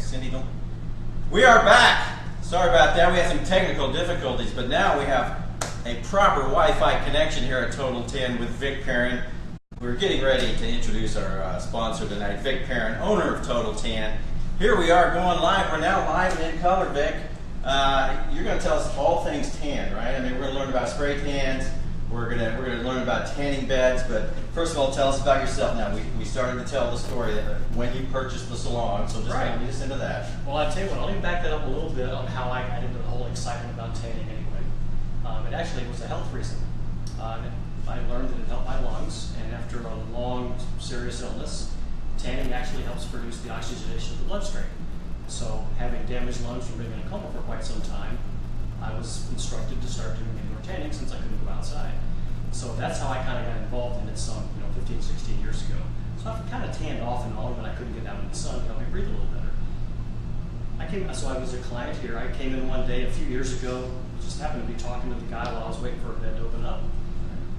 Cindy, don't. We are back. Sorry about that. We had some technical difficulties, but now we have a proper Wi-Fi connection here at Total Tan with Vic Perrin. We're getting ready to introduce our sponsor tonight, Vic Perrin, owner of Total Tan. Here we are going live. We're now live and in color, Vic. You're going to tell us all things tan, right? I mean, we're going to learn about spray tans. We're going to learn about tanning beds. But first of all, tell us about yourself. Now, we started to tell the story that when you purchased the salon, so just kind of lead us into that. Well, I'll tell you what, I'll even back that up a little bit on how I got into the whole excitement about tanning anyway. It actually was a health reason. I learned that it helped my lungs, and after a long, serious illness, tanning actually helps produce the oxygenation of the bloodstream. So, having damaged lungs from being in a coma for quite some time, I was instructed to start doing indoor tanning since I couldn't go outside. So that's how I kind of got involved in it some, 15, 16 years ago. So I've kind of tanned off and on when I couldn't get out in the sun to help me breathe a little better. So I was a client here. I came in one day a few years ago, just happened to be talking to the guy while I was waiting for a bed to open up.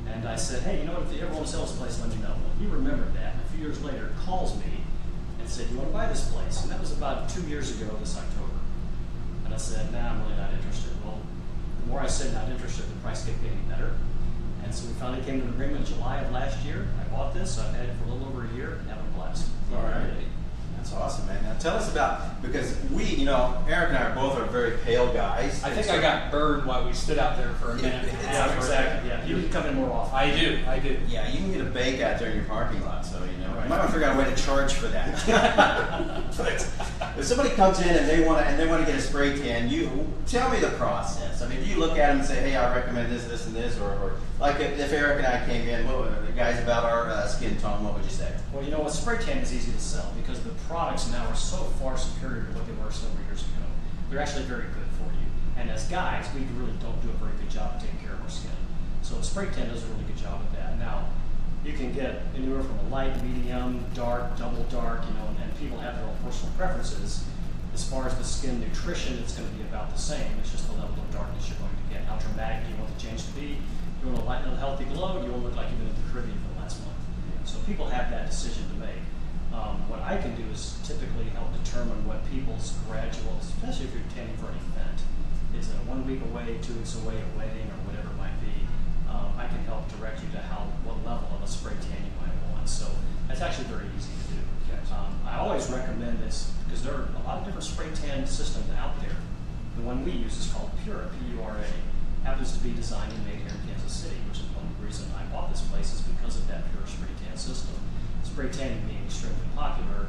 And I said, hey, you know what, if you ever want to sell this place, let me know. Well, he remembered that. A few years later, calls me and said, you want to buy this place? And that was about 2 years ago this October. And I said, nah, I'm really not interested. Well, the more I said not interested, the price kept getting better. And so we finally came to an agreement in July of last year. I bought this, so I've had it for a little over a year and having a blast. All right. That's awesome, man. Now tell us about, because we, Eric and I both are very pale guys. I think I got burned while we stood out there for a minute. Yeah, exactly. Yeah, you can come in more often. I do. Yeah, you can get a bake out there in your parking lot, so Right. You might want to figure out a way to charge for that. But if somebody comes in and they want to get a spray tan, you tell me the process. I mean, do you look at them and say, hey, I recommend this, this, and this, or like if Eric and I came in, the guys about our skin tone, what would you say? Well, you know what, spray tan is easy to sell because the products now are so far superior to what they were several years ago. They're actually very good for you. And as guys, we really don't do a very good job of taking care of our skin. So the spray tan does a really good job of that. Now, you can get anywhere from a light, medium, dark, double dark, and people have their own personal preferences. As far as the skin nutrition, it's going to be about the same. It's just the level of darkness you're going to get. How dramatic do you want the change to be? You want a light, little healthy glow, you want to look like you've been in the Caribbean for the last month. So people have that decision to make. What I can do is typically help determine what people's gradual, especially if you're tanning for an event, is it a 1 week away, 2 weeks away, a wedding, or whatever it might be. I can help direct you to what level of a spray tan you might want. So that's actually very easy to do. I always recommend this because there are a lot of different spray tan systems out there. The one we use is called Pura, P-U-R-A. Happens to be designed and made here in Kansas City, which is one reason I bought this place is because of that Pura spray tan system. Spray tanning being extremely popular,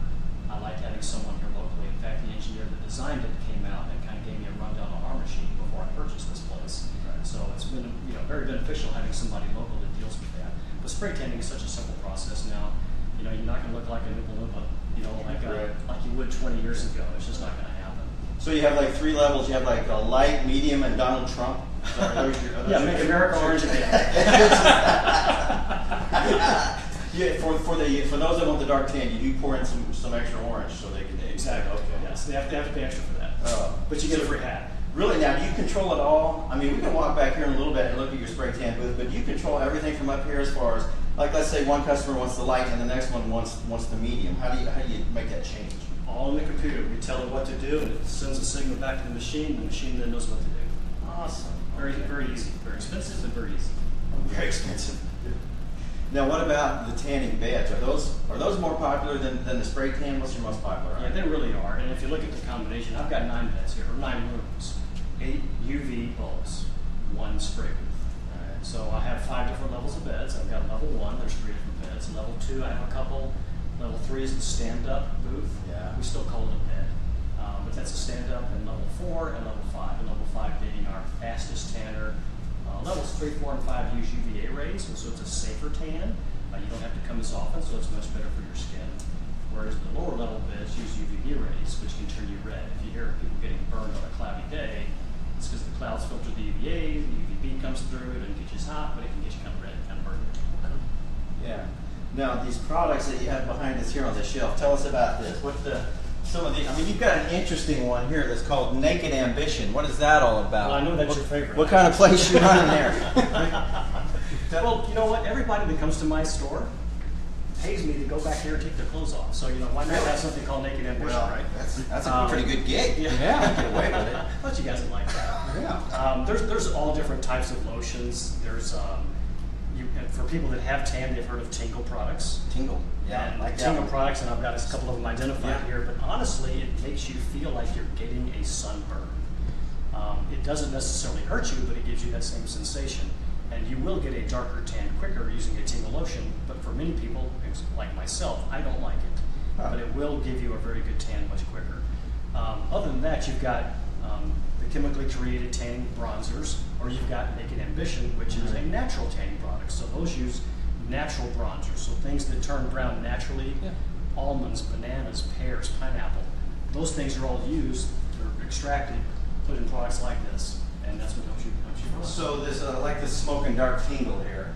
I like having someone here locally. In fact, the engineer that designed it came out and kind of gave me a rundown on our machine before I purchased this place. So it's been very beneficial having somebody local that deals with that. But spray tanning is such a simple process now. You're not going to look like a Oompa Loompa, like you would 20 years ago. It's just not going to happen. So you have like 3 levels. You have like a light, medium, and Donald Trump. Make America orange again. Yeah, for those that want the dark tan, you do pour in some extra orange so they can. Exactly. Okay. Yes, they have to pay extra for that. But you get a free hat. Really, now, do you control it all? I mean, we can walk back here in a little bit and look at your spray tan booth, but do you control everything from up here as far as, like, let's say one customer wants the light and the next one wants the medium. How do you make that change? All in the computer. We tell it what to do, and it sends a signal back to the machine then knows what to do. Awesome. Very, very easy. Very expensive and very easy. Very expensive. Now, what about the tanning beds? Are those more popular than the spray tan? What's your most popular? Yeah, they really are. And if you look at the combination, I've got 9 beds here, or 9 rooms, 8 UV bulbs, 1 spray booth. Right. So I have 5 different levels of beds. I've got level 1, there's 3 different beds. Level 2, I have a couple. Level 3 is the stand-up booth. Yeah. We still call it a bed. But that's a stand-up, and level 4 and level 5. And level 5 being our fastest tanner. Levels 3, 4, and 5 use UVA rays, so it's a safer tan. You don't have to come as often, so it's much better for your skin. Whereas the lower level beds use UVB rays, which can turn you red. If you hear people getting burned on a cloudy day, it's because the clouds filter the UVA, the UVB comes through, it doesn't get you as hot, but it can get you kind of red, kind of burned. Yeah. Now, these products that you have behind us here on the shelf, tell us about this. You've got an interesting one here that's called Naked Ambition. What is that all about? Well, I know that's your favorite. What kind of place you running there? Well, you know what? Everybody that comes to my store pays me to go back here and take their clothes off. So, why not have something called Naked Ambition, Well, right? that's That's a pretty good gig. Yeah. Get away with it. I thought you guys would like that. Yeah. There's all different types of lotions. There's for people that have tan, they've heard of Tingle products. Tingle. Yeah. And Like that Tingle one. products, and I've got a couple of them identified Yeah. here. But honestly, it makes you feel like you're getting a sunburn. It doesn't necessarily hurt you, but it gives you that same sensation. And you will get a darker tan quicker using a Tingle lotion. But for many people, like myself, I don't like it. Huh. But it will give you a very good tan much quicker. Other than that, you've got the chemically created tanning bronzers, or you've got Naked Ambition, which is a natural tanning product. So those use natural bronzers, so things that turn brown naturally, almonds, bananas, pears, pineapple. Those things are all used, they're extracted, put in products like this, and that's what helps you bronze. So there's like this smoke and dark tingle here,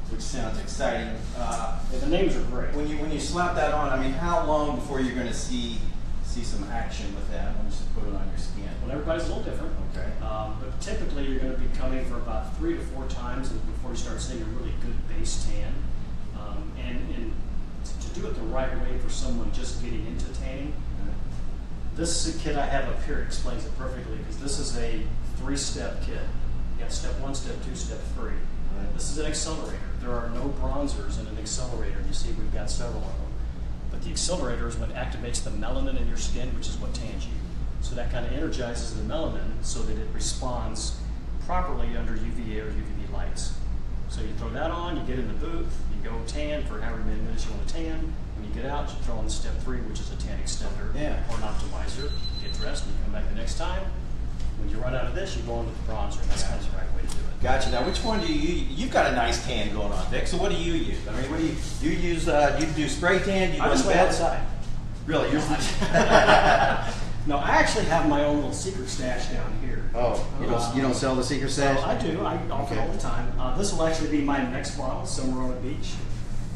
which sounds exciting. Yeah, the names are great. When you slap that on, I mean, how long before you're going to see some action with that when you just put it on your skin? Well, everybody's a little different. Okay. But typically you're going to be coming for about 3 to 4 times before you start seeing a really good base tan. And to do it the right way for someone just getting into tanning, this kit I have up here explains it perfectly, because this is a 3-step kit. You got step 1, step 2, step 3. Right. This is an accelerator. There are no bronzers in an accelerator. You see we've got several of them. But the accelerator is what activates the melanin in your skin, which is what tans you. So that kind of energizes the melanin so that it responds properly under UVA or UVB lights. So you throw that on, you get in the booth, you go tan for however many minutes you want to tan. When you get out, you throw on the step 3, which is a tan extender or an optimizer. You get dressed, and you come back the next time. When you run out of this, you go on to the bronzer, and that's kind of the right way to do it. Gotcha. Now, which one do you've got a nice tan going on, Vic, so what do you use? I mean, what do you use, do you do spray tan? Do you I go in just the went bed? outside. Really? You're No, I actually have my own little secret stash down here. Oh, you don't sell the secret So stash? I do. I offer Okay. all the time. This will actually be my next bottle, somewhere on the beach.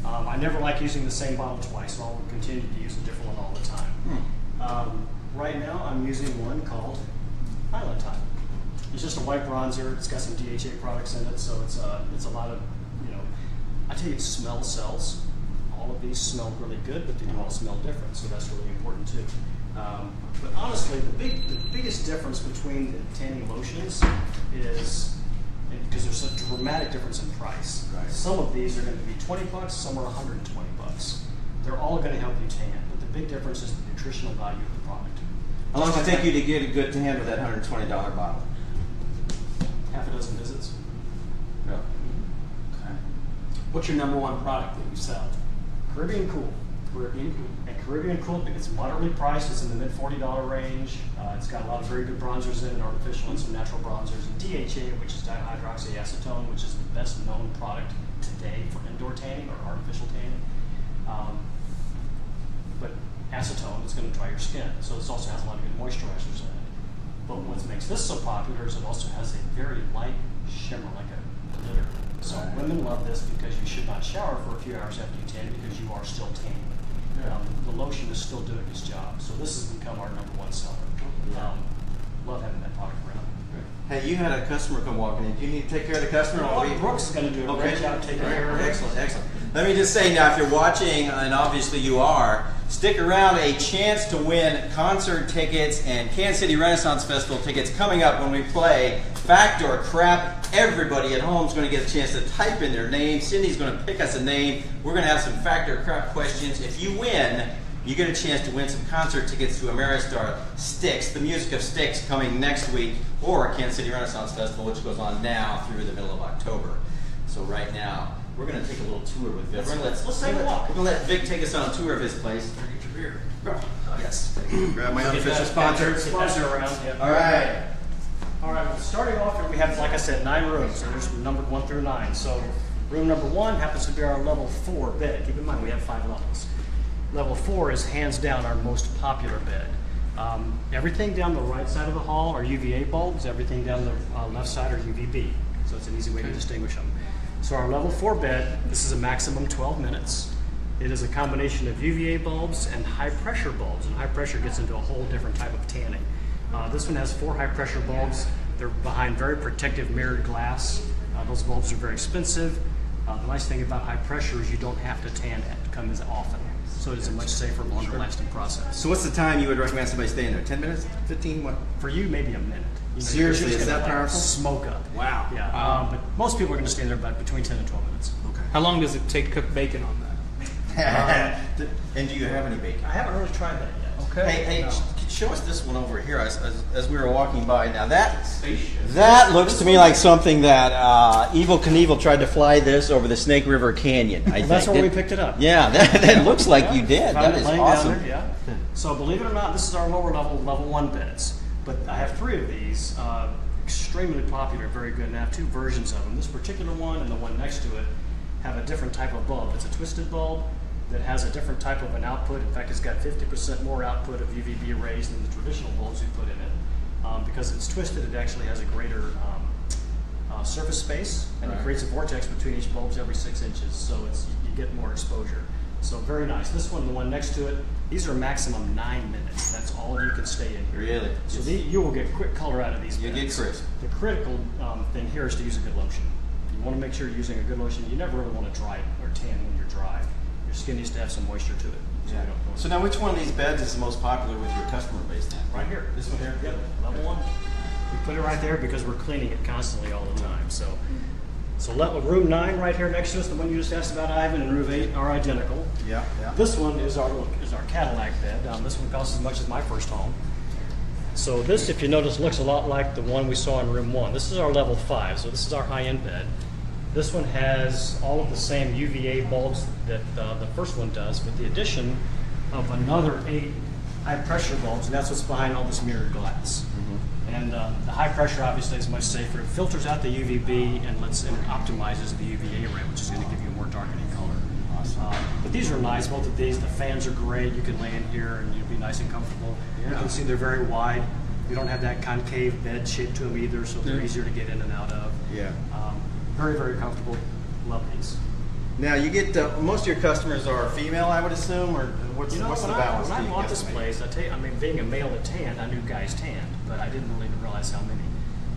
I never like using the same bottle twice, so I'll continue to use a different one all the time. Right now, I'm using one called Island Time. It's just a white bronzer. It's got some DHA products in it, so it's a lot of, I tell you, it smell sells. All of these smell really good, but they do all smell different, so that's really important too. But honestly, the biggest difference between the tanning lotions is, because there's a dramatic difference in price. Right. Some of these are going to be $20, some are $120. They're all going to help you tan, but the big difference is the nutritional value of the product. How long does it take you to get a good tan with that $120 bottle? Half a dozen visits. Really? Okay. What's your number one product that you sell? Caribbean Cool. Caribbean Cool. And Caribbean Cool, it's moderately priced. It's in the mid-$40 range. It's got a lot of very good bronzers in it, artificial and some natural bronzers. And DHA, which is dihydroxyacetone, which is the best known product today for indoor tanning or artificial tanning. But acetone is going to dry your skin, so this also has a lot of good moisturizers in it. But what makes this so popular is it also has a very light shimmer, like a glitter. So women love this because you should not shower for a few hours after you tan, because you are still tanning. The lotion is still doing its job, so this has become our #1 seller. Love having that product around. Hey, you had a customer come walking in. Do you need to take care of the customer? Brooks is going to do a great job taking care of it. Excellent, excellent. Let me just say now, if you're watching, and obviously you are, stick around. A chance to win concert tickets and Kansas City Renaissance Festival tickets coming up when we play Fact or Crap. Everybody at home is going to get a chance to type in their name. Cindy's going to pick us a name. We're going to have some Fact or Crap questions. If you win, you get a chance to win some concert tickets to Ameristar Styx, the music of Styx, coming next week, or Kansas City Renaissance Festival, which goes on now through the middle of October. So right now, we're going to take a little tour with Vic. Let's take a walk. We're going to let Vic take us on a tour of his place. Get your beer. Oh, yes. Grab my Get unofficial that sponsor. sponsor around. Yeah. All right. All right, well, starting off here, we have, like I said, 9 rooms, and there's numbered 1 through 9. So room number 1 happens to be our level 4 bed. Keep in mind, we have 5 levels. Level 4 is hands down our most popular bed. Everything down the right side of the hall are UVA bulbs. Everything down the left side are UVB. So it's an easy way to distinguish them. So our level 4 bed, this is a maximum 12 minutes. It is a combination of UVA bulbs and high pressure bulbs. And high pressure gets into a whole different type of tanning. This one has 4 high pressure bulbs. They're behind very protective mirrored glass. Those bulbs are very expensive. The nice thing about high pressure is you don't have to come as often. So it is a much safer, longer lasting process. So what's the time you would recommend somebody stay in there? 10 minutes? 15? What? For you, maybe a minute. You know, Seriously, you're is just that gonna, like, powerful? Smoke up. Wow. Yeah. But most people are going to stay there about between 10 and 12 minutes. How long does it take to cook bacon on that? And do you have any bacon? I haven't really tried that yet. Okay. Hey, No. show us this one over here as we were walking by. Now that Spaceship. that looks to me like something that Evel Knievel tried to fly this over the Snake River Canyon. I think. That's where we picked it up. Yeah, that looks like you did. Found That it is laying down awesome. there, yeah. So believe it or not, this is our lower level, level 1 beds. But I have 3 of these, extremely popular, very good, and I have 2 versions of them. This particular one and the one next to it have a different type of bulb. It's a twisted bulb that has a different type of an output. In fact, it's got 50% more output of UVB rays than the traditional bulbs we put in it. Because it's twisted, it actually has a greater surface space, and it creates a vortex between each bulbs every 6 inches, so you get more exposure. So very nice. This one, the one next to it, these are maximum 9 minutes. That's all you can stay in here. Really? So you will get quick color out of these You beds. get crisp. The critical thing here is to use a good lotion. You want to make sure you're using a good lotion. You never really want to dry or tan when you're dry. Your skin needs to have some moisture to it. So, you don't go So now, which one of these beds is the most popular with your customer base then? right here. This one here? Yep, level 1. We put it right there because we're cleaning it constantly all the time. So room 9 right here next to us, the one you just asked about, Ivan, and room 8 are identical. Yeah, yeah. This one is our Cadillac bed. This one costs as much as my first home. So this, if you notice, looks a lot like the one we saw in room 1. This is our level 5, so this is our high-end bed. This one has all of the same UVA bulbs that the first one does, with the addition of another 8 high-pressure bulbs, and that's what's behind all this mirrored glass. And the high pressure obviously is much safer. It filters out the UVB and optimizes the UVA ray, which is going to give you a more darkening color. Awesome. But these are nice, both of these. The fans are great. You can lay in here and you'll be nice and comfortable. You can see they're very wide. You don't have that concave bed shape to them either, so they're easier to get in and out of. Yeah. Very, very comfortable. Love these. Now you get most of your customers are female, I would assume, or what's the balance? When I do you bought this guesstimate? place, I tell you, I mean, being a male that tanned, I knew guys tanned, but I didn't really realize how many.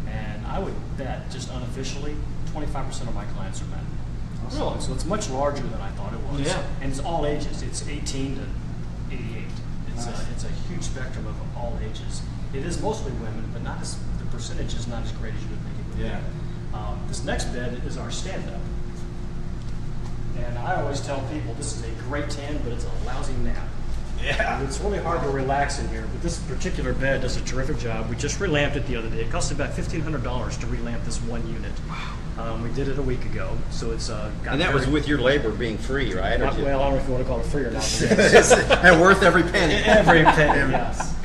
And I would bet, just unofficially, 25% of my clients are men. Awesome. Really? So it's much larger than I thought it was. Yeah. And it's all ages. It's 18 to 88. Nice. It's a huge spectrum of all ages. It is mostly women, but not as the percentage is not as great as you would think it would Yeah. be. This next bed is our stand-up. And I always tell people this is a great tan, but it's a lousy nap. Yeah. And it's really hard to relax in here, but this particular bed does a terrific job. We just relamped it the other day. It cost about $1,500 to relamp this one unit. Wow. We did it a week ago, so it's got. And that was with your labor being free, right? Well, I don't know if you want to call it free or not. But yes. And worth every penny. Every penny, yes.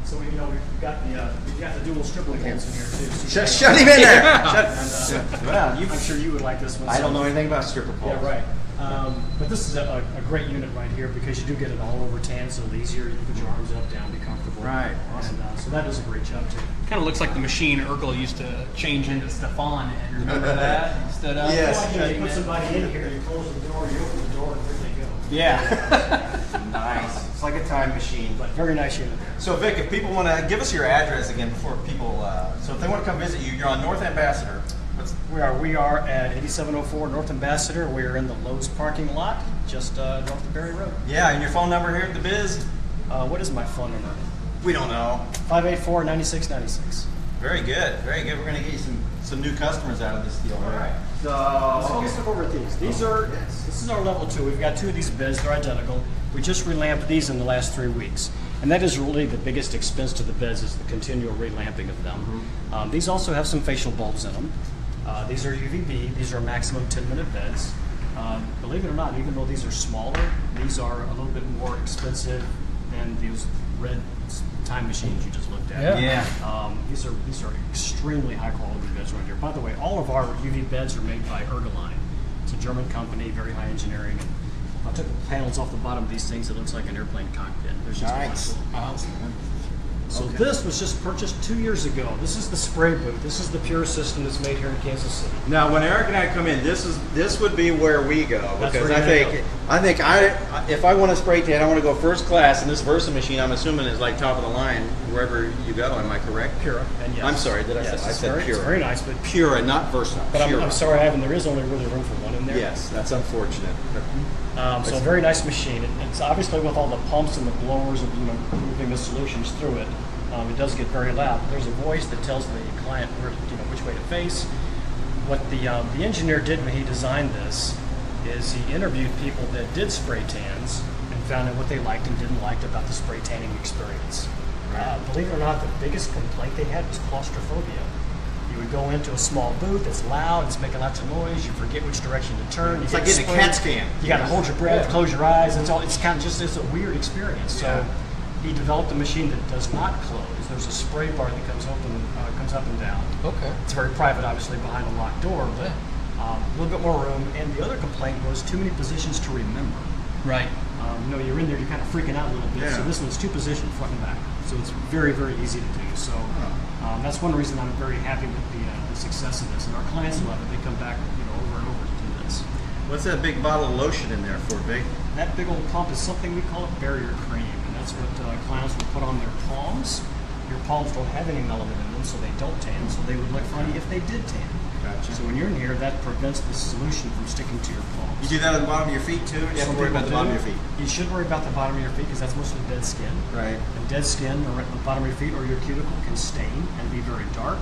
So we've got the dual stripper poles in here too. So Shut him in there. And, Well, I'm sure you would like this one. I don't know anything about stripper poles. Yeah, right. But this is a great unit right here because you do get it all over tan, so the easier you can put your arms up, down, be comfortable. Right. Awesome. And so that does a great job too. Kind of looks like the machine Urkel used to change into Stefan in. Remember that? He stood up. Yes. Well, you put somebody in here, you close the door, you open the door, and there they go. Yeah. Nice. It's like a time machine. But very nice unit there. So Vic, if people want to give us your address again before people, so if they want to come visit you, you're on North Ambassador. We are at 8704 North Ambassador. We are in the Lowe's parking lot, just north of Berry Road. Yeah, and your phone number here at the biz? What is my phone number? We don't know. 584-9696. Very good, very good. We're going to get you some new customers out of this deal. All right. So, Let's look over at these. This is our level 2. We've got 2 of these beds. They're identical. We just relamped these in the last 3 weeks. And that is really the biggest expense to the beds is the continual relamping of them. These also have some facial bulbs in them. These are UVB. These are maximum 10-minute beds. Believe it or not, even though these are smaller, these are a little bit more expensive than these red time machines you just looked at. Yeah. These are extremely high quality beds right here. By the way, all of our UV beds are made by Ergoline. It's a German company, very high engineering. And I took the panels off the bottom of these things. It looks like an airplane cockpit. There's just Nice. So this was just purchased 2 years ago. This is the spray booth. This is the Pure system that's made here in Kansas City. Now, when Eric and I come in, this would be where we go That's because where I you're think I think if I want a spray tan, I want to go first class, and this Versa machine, I'm assuming, is like top of the line wherever you go. Am I correct? Pura, and yes. I'm sorry, did I Yes, say? I it's said very, Pura. It's very nice, but Pura, not Versa. But Pura. I'm sorry, Ivan, there is only really room for one in there. Yes, that's unfortunate. So a very nice machine. It's obviously with all the pumps and the blowers of moving the solutions through it. It does get very loud. There's a voice that tells the client where which way to face. What the engineer did when he designed this is he interviewed people that did spray tans and found out what they liked and didn't like about the spray tanning experience. Believe it or not, the biggest complaint they had was claustrophobia. You would go into a small booth, it's loud, it's making lots of noise, you forget which direction to turn. It's like getting a CAT scan. You got to hold your breath, close your eyes. It's kind of it's a weird experience. So he developed a machine that does not close. There's a spray bar that comes up and down. Okay. It's very private, obviously, behind a locked door, but a little bit more room. And the other complaint was too many positions to remember. Right. You're in there, you're kind of freaking out a little bit. Yeah. So this one's 2 positions, front and back. So it's very, very easy to do. So that's one reason I'm very happy with the success of this. And our clients love it. They come back, over and over to do this. What's that big bottle of lotion in there for, Big? That big old pump is something we call a barrier cream, and that's what clients will put on their palms. Your palms don't have any melanin in them, so they don't tan. So they would look funny if they did tan. Gotcha. So when you're in here, that prevents the solution from sticking to your palms. You do that on the bottom of your feet too? You have to worry about the bottom of your feet. You should worry about the bottom of your feet because that's mostly dead skin. Right. And dead skin or at the bottom of your feet or your cuticle can stain and be very dark.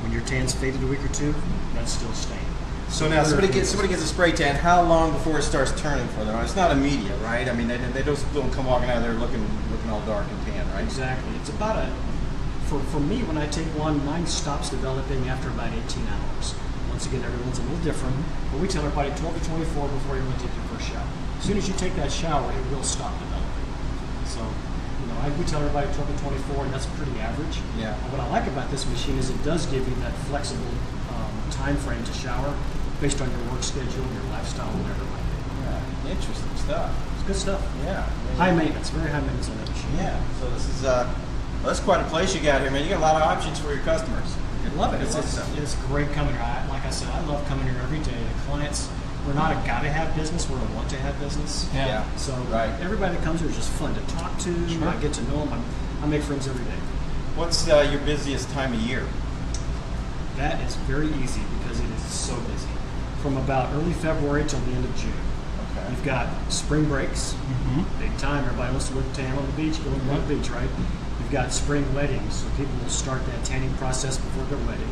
When your tan's faded a week or two, that's still stained. So now somebody gets a spray tan. How long before it starts turning for them? It's not immediate, right? I mean, they just don't come walking out of there looking all dark and tan, right? Exactly. It's about for me, when I take one, mine stops developing after about 18 hours. Once again, everyone's a little different, but we tell everybody 12 to 24 before you want to take your first shower. As soon as you take that shower, it will stop developing. So, we tell everybody 12 to 24, and that's pretty average. Yeah. What I like about this machine is it does give you that flexible time frame to shower based on your work schedule, your lifestyle, whatever it might be. Yeah. Interesting stuff. It's good stuff. Yeah. High maintenance, very high maintenance on that machine. Yeah. So this is that's quite a place you got here, man. You got a lot of options for your customers. I love it. It's It's great coming here. Like I said, I love coming here every day. The clients, we're not a gotta have business, we're a want to have business. Yeah. So Right. everybody that comes here is just fun to talk to. Sure. I get to know them. I make friends every day. What's your busiest time of year? That is very easy because it is so busy. From about early February till the end of June. Okay. You've got spring breaks, big time. Everybody wants to look tan on the beach, go to the beach, right? You've got spring weddings, so people will start that tanning process before their wedding.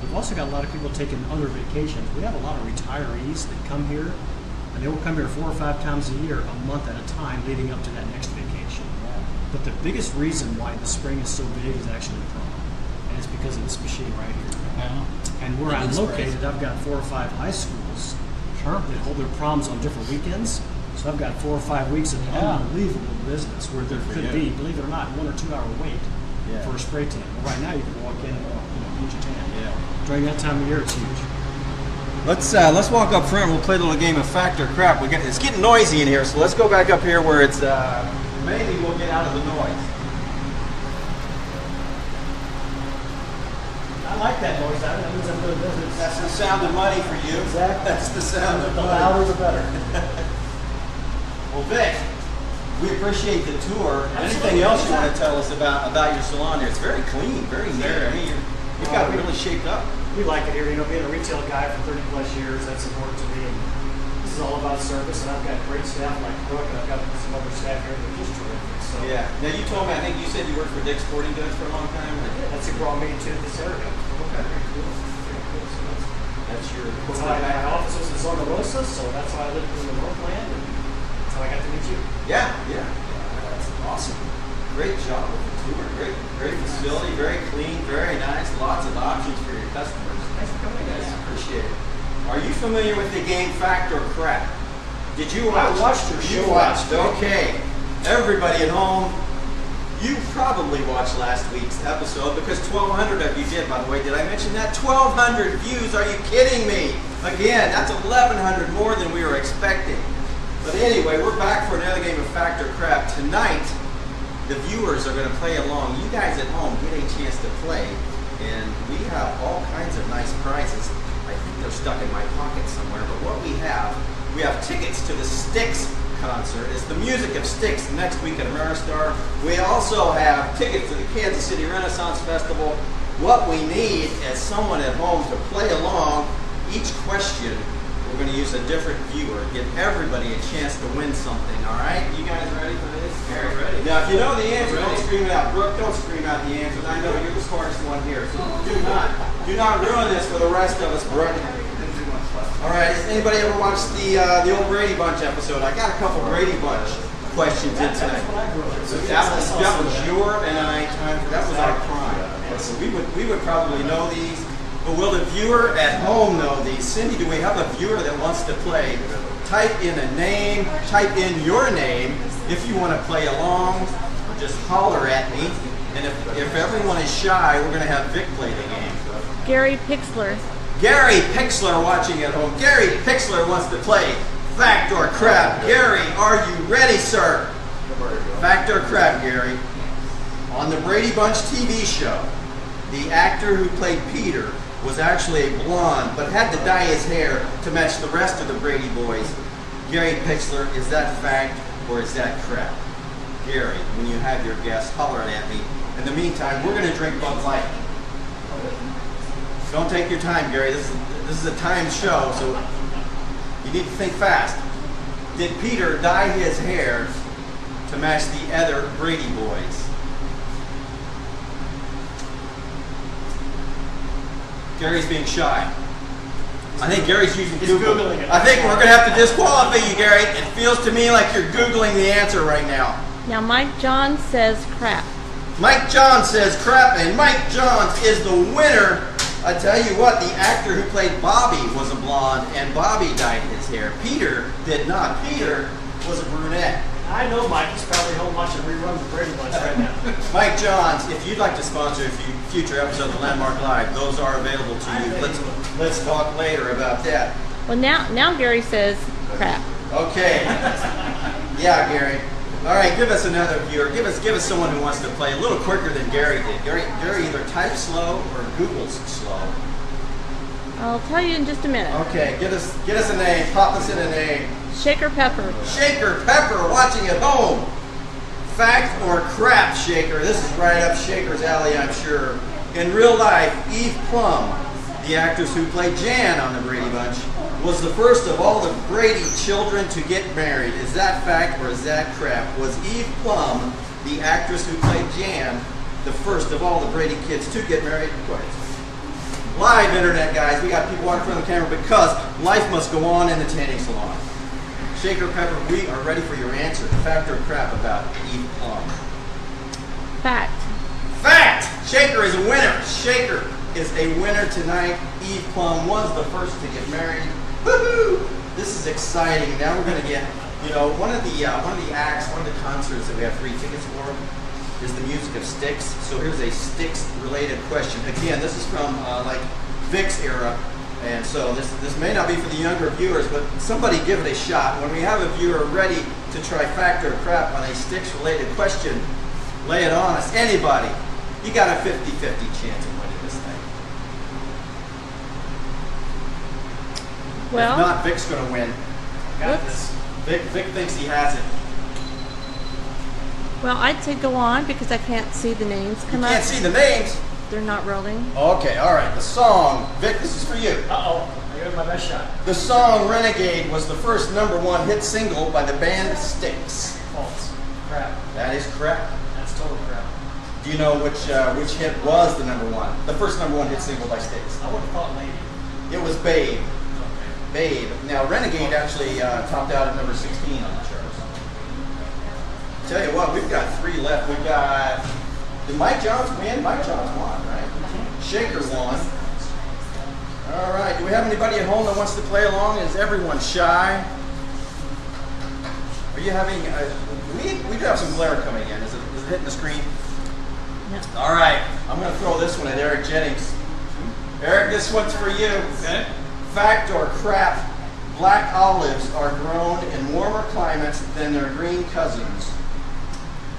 We've also got a lot of people taking other vacations. We have a lot of retirees that come here, and they will come here 4 or 5 times a year, a month at a time, leading up to that next vacation. But the biggest reason why the spring is so big is actually prom, and it's because of this machine right here. Yeah. And where I'm located, I've got 4 or 5 high schools that hold their proms on different weekends. So I've got 4 or 5 weeks of unbelievable business where there could be, believe it or not, 1 or 2 hour wait for a spray tan. Well, right now you can walk in and use your tan. Yeah. During that time of year, it's huge. Let's walk up front. We'll play a little game of fact or crap. It's getting noisy in here, so let's go back up here where it's maybe we'll get out of the noise. I like that noise. That means I'm doing business. That's the sound of money for you. Exactly. That's the sound of The money. louder the better. Well, Vic, we appreciate the tour. Anything else you want to tell us about your salon here? It's very clean, very neat. I mean, you've got it really shaped up. We like it here. Being a retail guy for 30 plus years, that's important to me. And this is all about service, and I've got great staff like Brooke, and I've got some other staff here that are just terrific. So Yeah. Now you told me, I think you said you worked for Dick's Sporting Goods for a long time. that's who brought me to this area. Okay. Very cool. Very cool. So That's your that's how my office was in Zona Rosa, so that's how I lived in the Northland, and that's how I got to meet you. Yeah. That's awesome. Great job with the tour. Great facility, very clean, very nice. Lots of options for your customers. Thanks for coming, guys. Appreciate it. Are you familiar with the game Fact or Crap? Did you watch? I watched your You show. watched. Okay. Everybody at home, you probably watched last week's episode because 1,200 of you did, by the way. Did I mention that? 1,200 views. Are you kidding me? Again, that's 1,100 more than we were expecting. But anyway, we're back for another game of Fact or Crap. Tonight, the viewers are going to play along. You guys at home get a chance to play, and we have all kinds of nice prizes. I think they're stuck in my pocket somewhere, but what we have We have tickets to the Styx concert. It's the music of Styx next week at Ameristar. We also have tickets to the Kansas City Renaissance Festival. What we need is someone at home to play along. Each question, we're going to use a different viewer. Give everybody a chance to win something, all right? You guys ready for this? Very ready. Now, if you know the answer, don't scream it out. Brooke, don't scream out the answers. I know you're the smartest one here, so do not ruin this for the rest of us, Brooke. All right, has anybody ever watched the old Brady Bunch episode? I got a couple Brady Bunch questions in tonight. That was your and I time. That was our prime. So we would probably know these. But will the viewer at home know these? Cindy, do we have a viewer that wants to play? Type in a name. Type in your name if you want to play along, or just holler at me. And if everyone is shy, we're going to have Vic play the game. Gary Pixler. Gary Pixler watching at home. Gary Pixler wants to play Fact or Crap. Gary, are you ready, sir? Fact or Crap, Gary. On the Brady Bunch TV show, the actor who played Peter was actually a blonde, but had to dye his hair to match the rest of the Brady boys. Gary Pixler, is that fact or is that crap? Gary, when you have your guess, holler at me. In the meantime, we're going to drink Bud Light. Don't take your time, Gary. This is a timed show, so you need to think fast. Did Peter dye his hair to match the other Brady boys? Gary's being shy. I think Gary's using Google. Googling it. I think we're going to have to disqualify you, Gary. It feels to me like you're Googling the answer right now. Now Mike John says crap. Mike Johns says crap, and Mike Johns is the winner. I tell you what, the actor who played Bobby was a blonde, and Bobby dyed his hair. Peter did not. Peter was a brunette. I know Mike is probably home watching reruns of Brady Bunch right now. Mike Johns, if you'd like to sponsor a future episode of Landmark Live, those are available to you. Let's talk later about that. Well, now Gary says crap. Okay. Yeah, Gary. All right, give us another viewer. Give us someone who wants to play a little quicker than Gary did. Gary either types slow or Googles slow. I'll tell you in just a minute. Okay, get us a name. Pop us in a name. Shaker Pepper. Shaker Pepper watching at home. Fact or crap, Shaker? This is right up Shaker's alley, I'm sure. In real life, Eve Plum, the actress who played Jan on the Brady Bunch, was the first of all the Brady children to get married. Is that fact or is that crap? Was Eve Plum, the actress who played Jan, the first of all the Brady kids to get married? Live internet, guys. We got people on in front of the camera because life must go on in the tanning salon. Shaker Pepper, we are ready for your answer. Fact or crap about Eve Plum? Fact. Fact! Shaker is a winner. Shaker is a winner tonight. Eve Plum was the first to get married. Woohoo! This is exciting. Now we're going to get, one of the acts, one of the concerts that we have free tickets for is the music of Styx. So here's a Styx-related question. Again, this is from like Vic's era, and so this may not be for the younger viewers, but somebody give it a shot. When we have a viewer ready to try fact or crap on a Styx-related question, lay it on us. Anybody, you got a 50-50 chance of winning this thing. Well, If not, Vic's going to win. Got this. Vic thinks he has it. well, I'd say go on because I can't see the names come You up. can't see the names. They're not rolling. Okay, all right. The song, Vic, this is for you. Uh-oh. I got my best shot. The song Renegade was the first #1 hit single by the band Styx. False. Crap. That is correct. That's total crap. Do you know which hit was the #1? The first #1 hit single by Styx. I would have thought Lady. It was Babe. Okay. Babe. Now, Renegade actually topped out at number 16 on the charts. Tell you what, we've got 3 left. We've got... Did Mike Johns win? Mike Johns won, right? Shaker won. All right. Do we have anybody at home that wants to play along? Is everyone shy? Are you having... we do have some glare coming in. Is it hitting the screen? No. All right. I'm going to throw this one at Eric Jennings. Eric, this one's for you. Okay. Fact or crap, black olives are grown in warmer climates than their green cousins.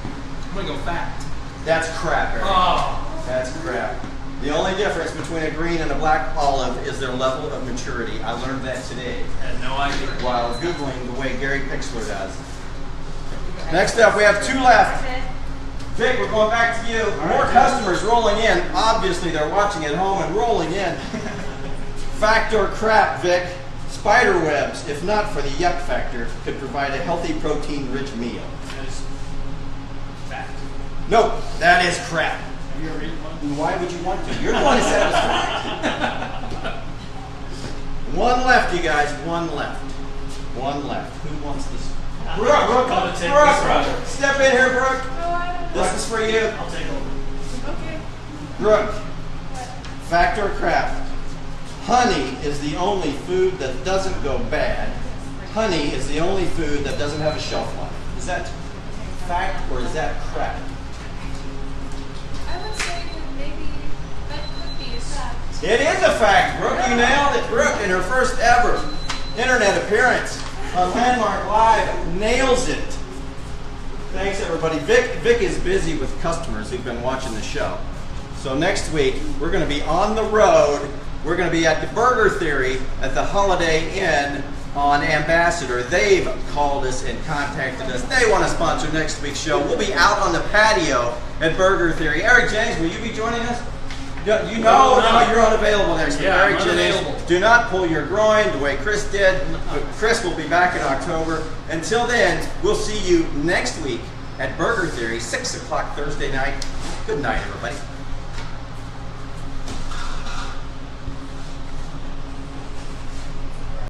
I'm gonna go fact. That's crap, Eric. Oh. That's crap. The only difference between a green and a black olive is their level of maturity. I learned that today Had no idea. while Googling the way Gary Pixler does. Next up, we have 2 left. Vic, we're going back to you. More customers rolling in. Obviously, they're watching at home and rolling in. Fact or crap, Vic? Spider webs, if not for the yuck factor, could provide a healthy protein-rich meal. That is fact. Nope, that is crap. Have you ever eaten one? And why would you want to? You're the one who said it was fact. 1 left, you guys. 1 left. 1 left. Who wants this? Brooke, Gotta take this one. step in here, Brooke. This is for you. I'll take over. Okay. Brooke, fact or crap? Honey is the only food that doesn't go bad. Honey is the only food that doesn't have a shelf life. Is that fact or is that crap? I would say that maybe that could be a fact. It is a fact, Brooke. You nailed it. Brooke, in her first ever internet appearance on Landmark Live, nails it. Thanks, everybody. Vic is busy with customers who've been watching the show. So next week, we're going to be on the road. We're going to be at the Burger Theory at the Holiday Inn on Ambassador. They've called us and contacted us. They want to sponsor next week's show. We'll be out on the patio at Burger Theory. Eric Jennings, will you be joining us? No, you're unavailable next week. Yeah, Eric I'm Jennings, unavailable. do not pull your groin the way Chris did. Chris will be back in October. Until then, we'll see you next week at Burger Theory, 6 o'clock Thursday night. Good night, everybody.